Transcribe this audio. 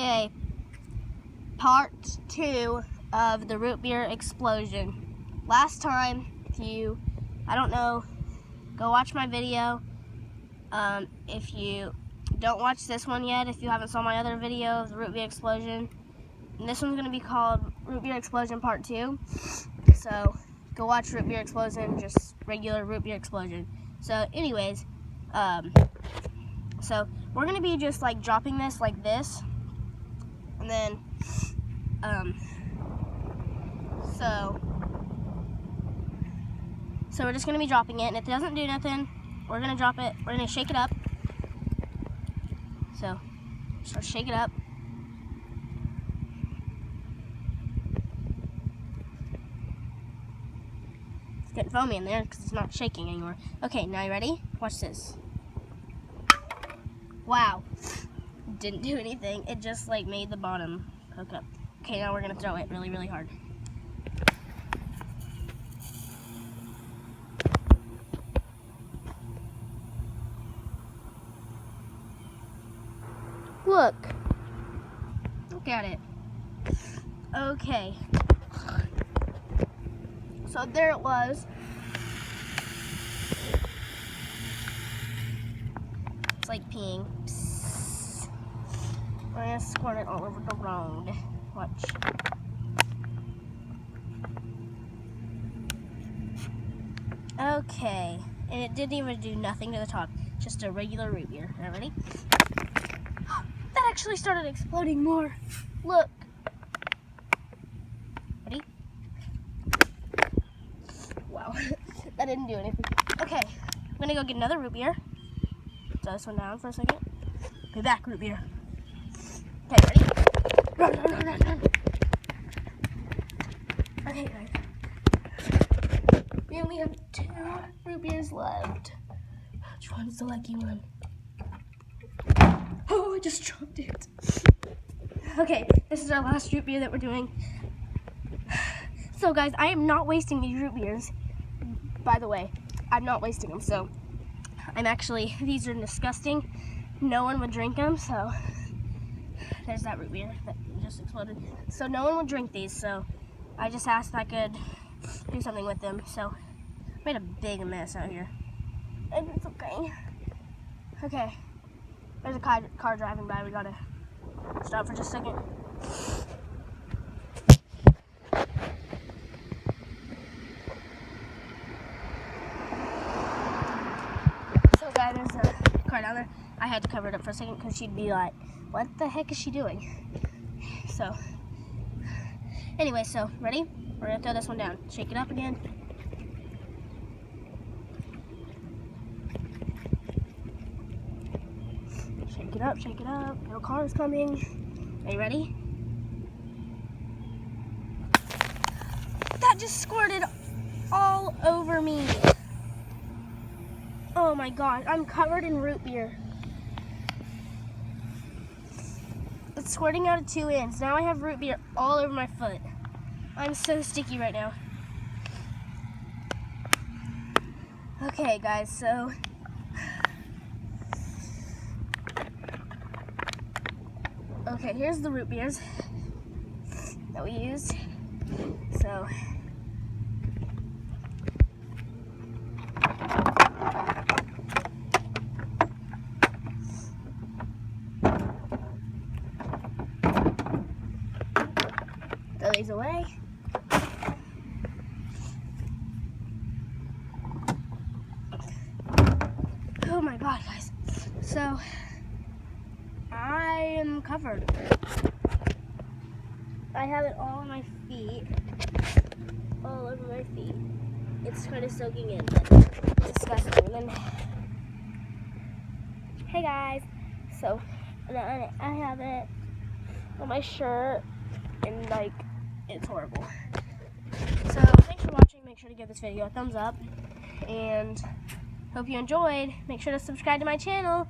Okay, part 2 of the root beer explosion. Last time, I don't know, go watch my video. If you don't watch this one yet, if you haven't saw my other video of the root beer explosion, and this one's going to be called Root Beer Explosion Part 2. So, go watch Root Beer Explosion, just regular root beer explosion. So, anyways, so we're going to be just like dropping this like this. And then, so we're just going to be dropping it, and if it doesn't do nothing, we're going to drop it, we're going to shake it up. So shake it up. It's getting foamy in there because it's not shaking anymore. Okay, now you ready? Watch this. Wow. Didn't do anything. It just like made the bottom hook up. Okay, now we're gonna throw it really, really hard. Look at it. Okay. So there it was. It's like peeing. We're gonna squirt it all over the road. Watch. Okay. And it didn't even do nothing to the top. Just a regular root beer. All right, ready? That actually started exploding more. Look. Ready? Wow. That didn't do anything. Okay. I'm gonna go get another root beer. Throw this one down for a second. Be back, root beer. Okay, ready? Run, run, run, run, run. Okay, guys. We only have 2 root beers left. Which one's the lucky one? Oh, I just dropped it. Okay, this is our last root beer that we're doing. So, guys, I am not wasting these root beers. By the way, I'm not wasting them, so these are disgusting. No one would drink them, so there's that root beer that just exploded. So no one would drink these, so I just asked if I could do something with them. So I made a big mess out here. And it's okay. Okay, there's a car driving by. We gotta stop for just a second. So guys, there's a car down there. I had to cover it up for a second because she'd be like, what the heck is she doing? So, anyway, so, ready? We're going to throw this one down. Shake it up again. Shake it up, shake it up. No car's coming. Are you ready? That just squirted all over me. Oh my god, I'm covered in root beer. It's squirting out of 2 ends. Now I have root beer all over my foot. I'm so sticky right now. Okay, guys, so okay, here's the root beers that we used. So throw these away. Oh my god, guys. So, I am covered. I have it all on my feet. All over my feet. It's kind of soaking in, but it's disgusting. And then, hey guys. So, I have it on my shirt, and like, it's horrible. So thanks for watching. Make sure to give this video a thumbs up, and hope you enjoyed. Make sure to subscribe to my channel.